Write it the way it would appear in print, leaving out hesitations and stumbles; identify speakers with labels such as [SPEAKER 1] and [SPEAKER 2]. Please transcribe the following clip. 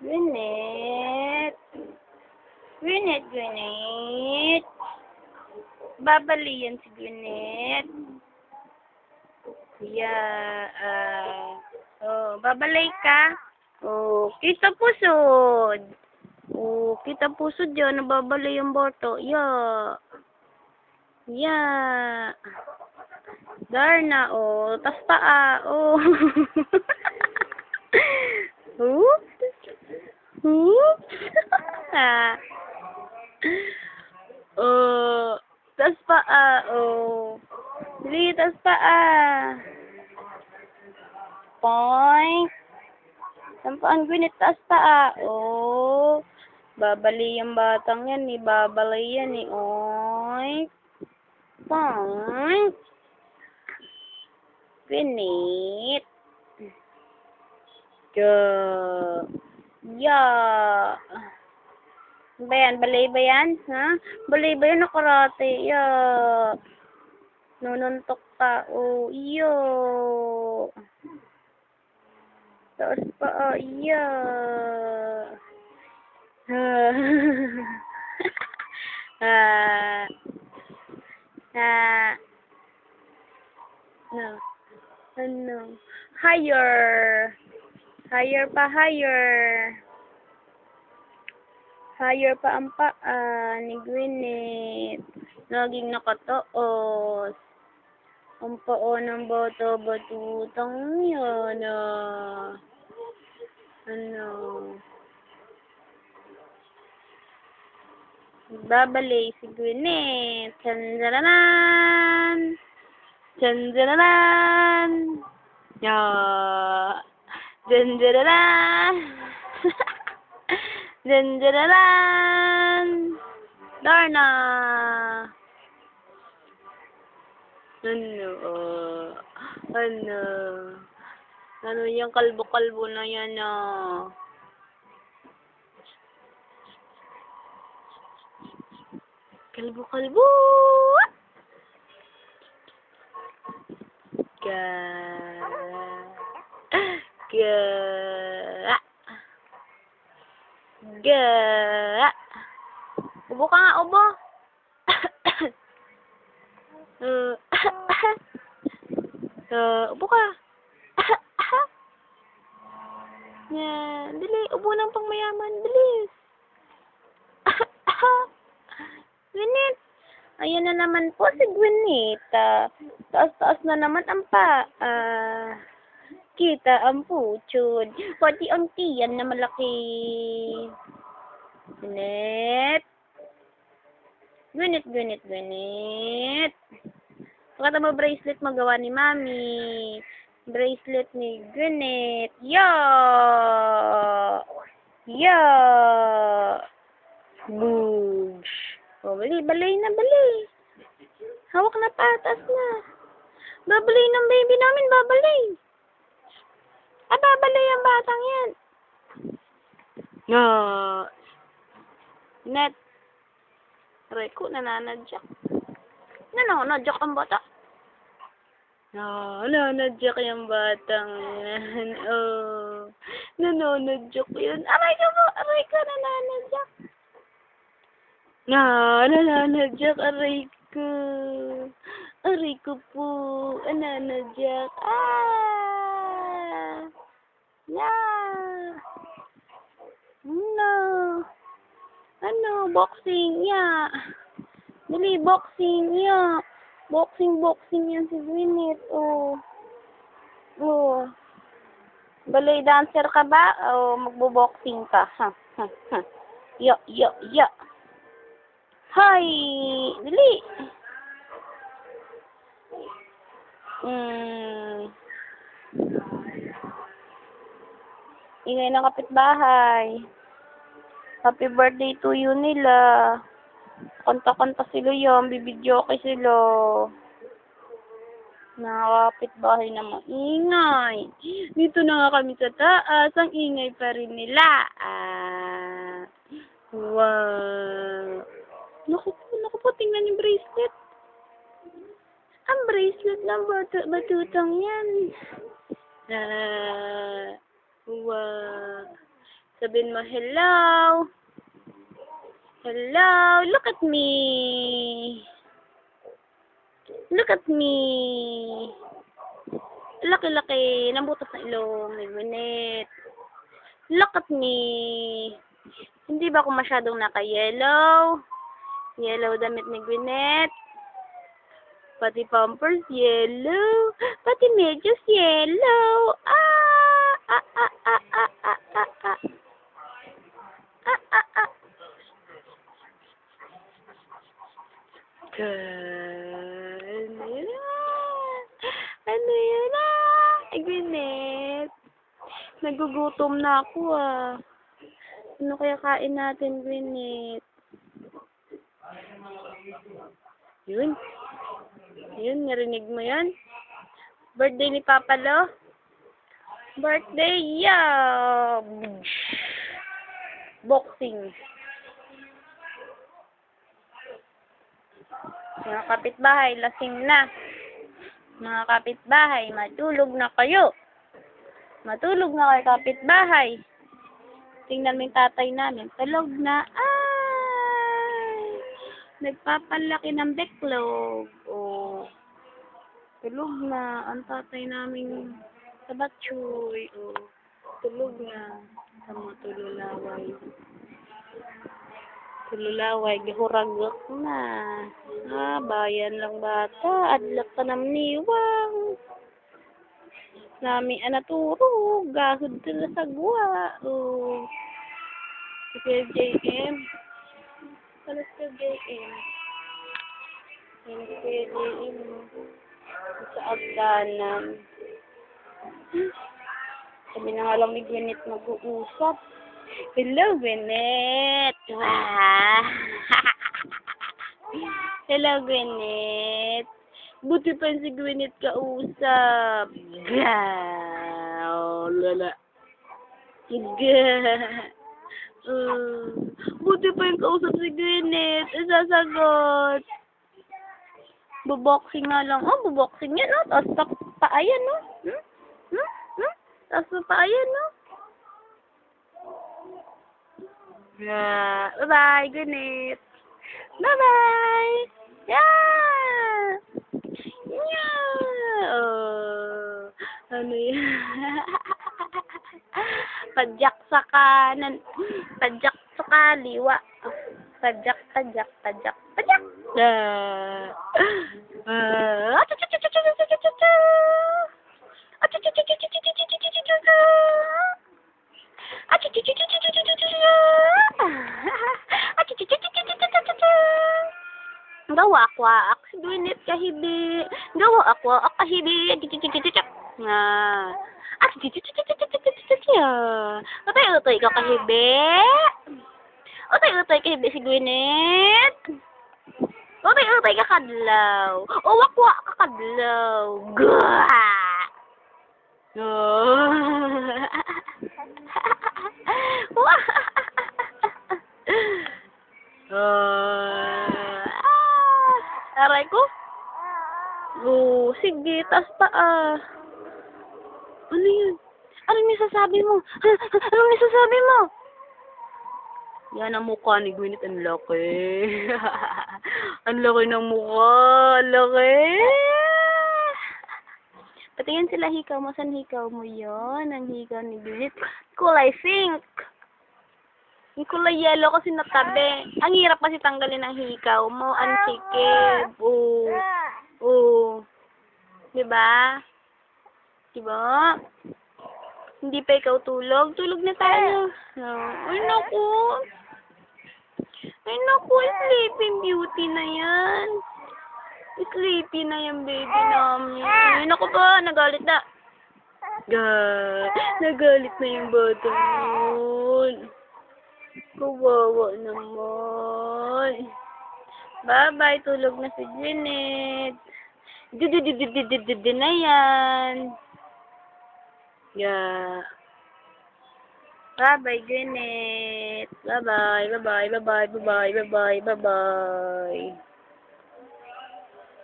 [SPEAKER 1] Gwyneth. Gwyneth, Gwyneth. Babali yan si Gwyneth. Yeah, oh, babalay ka. Oh, kita pusod. Oh, kita pusod yan. Nababalay yung boto. Yeah. Yeah. Darna, oh. Tas paa, oh. Oops. Oops. Ah. Oh. Tas paa, oh. Dili, tas paa. Point. Sampaan Gwyneth, tas paa. Oh. Babali yung batang yan, eh. Babalay yan, eh. Oink. Point. Gwyneth. Yeah. Ano ba yan? Balay ba yan? Ha? Balay ba yan na karate? Yeah. Nununtok pa. Oh, iyo. Taas pa. Yeah. No. Ano? Higher. Higher pa, higher. Higher pa ang paa ni Gwyneth. Naging nakataos. Ang paa ng bata-batutang yan. Ano? Babalay si Gwyneth. Tsanjaranan! Tsanjaranan! Yeah! Tsanjaranan! Tsanjaranan! Darna! Ano? Ano? Ano yung kalbo-kalbo na yan, Kalbo-kalbo! Ubo ka nga, ubo. Ubo ka. Yan. Dali, ubo ng pangmayaman. Bilis. Gwyneth. Ayan na naman po si Gwyneth. Taas-taas na naman ang paa. Kita ang puchod. Pati ang tiyan na malaki. Gwyneth. Gwyneth, Gwyneth, Gwyneth. Pakita mo bracelet magawa ni Mami. Bracelet ni Gwyneth. Yeah! Yeah! Boosh! O, balay na, balay. Hawak na patas na. Babalay ng baby namin, babalay. Babalay ang batang yan. Net. Reko, nananadyak. Nananadyak ang bata. Nananadyak yung batang yan. Oh. Nananadyak yun. Aray ka mo, aray ka, nananadyak. Nananadyak, aray ko. Aray ko po, nananadyak. Yeah. Ano, boxing, yeah. Dali, boxing, yeah. Boxing yan si Gwyneth, oh. Oh. Balay dancer ka ba? O magbo-boxing ka? Yo. Hi! Dali! Ingay ng kapitbahay. Happy birthday to you nila. Kanta-kanta sila yan. Bibidyoke sila. Nakakapitbahay na maingay. Dito na nga kami sa taas. Ang ingay pa rin nila. Wow. Naku po, tingnan yung bracelet. Ang bracelet ng batutang yan. Wow. Sabihin mo, hello. Hello, look at me. Look at me. Laki-laki, nabutas na ilong ni Gwyneth. Look at me. Hindi ba ako masyadong naka-yellow? Yellow damit ni Gwyneth. Pati pampers yellow. Pati medyas yellow. Ano yun? Ano yun? Ay, Gwyneth. Nagugutom na ako Ano kaya kain natin, Gwyneth? Yun. Yun, narinig mo yan? Birthday ni Papa Lo? Birthday, yeah! Boxing. Mga kapitbahay, lasing na. Mga kapitbahay, matulog na kayo. Matulog na kayo, kapitbahay. Tingnan mo yung tatay namin. Tulog na. Ay! Nagpapalaki ng beklog. Oh. Tulog na. Ang tatay namin sa batchoy. Oh. Tulog na. Sa mga tululaway. Tululaway, gihuragak na. Bayan lang bata. Adlak ka ng niwang. Nami anaturo. Gahod sila sa guwa. Oh. Sige, JM. Salas ka, JM. Yan ka, JM. Sa agdanan. Sabi na nga lang ni Gwyneth mag-uusap. Hello, Gwyneth. Hello, Gwyneth. Buti pa si Gwyneth kausap. Lala. Buti pa yung kausap si Gwyneth. Sasagot. Buboxing nga lang. Oh, buboxing yan, no? Tapos pa ayan, no? Tapos pa ayan, no? Bye-bye, Gwyneth. Bye-bye. Yeah! Yeah! Oh, ano yan? Padyak sa kanan. Padyak sa kaliwa. Padyak. Padyak. Gawa ako si Gwyneth kahibi. Gawa ako kahibi. Utay ka kahibi. Utay kahibi si Gwyneth. Utay ka kadlaw. Wakwa ka kadlaw. Aray ko? Sige, taas pa Ano yun? Anong nasasabi mo? Anong nasasabi mo? Yan ang mukha ni Gwyneth. Ang laki. Ang laki ng mukha. Laki. Patingin sila hikaw mo. Saan hikaw mo yun? Ang hikaw ni Gwyneth. Kulay pink. Yung kulay yellow kasi natabi. Ang hirap kasi tanggalin ang hikaw mo. Ang sikip. Diba? Diba? Hindi pa ikaw tulog? Tulog na tayo. Ay, naku. Sleeping Beauty na yan. Sleepy na yan, baby namin. Ay, naku ba? Nagalit na. Nagalit na yung bata yun. Kawawa naman. Bye-bye. Tulog na si Gwyneth. Na yan. Yeah. Bye-bye, Gwyneth. Bye-bye.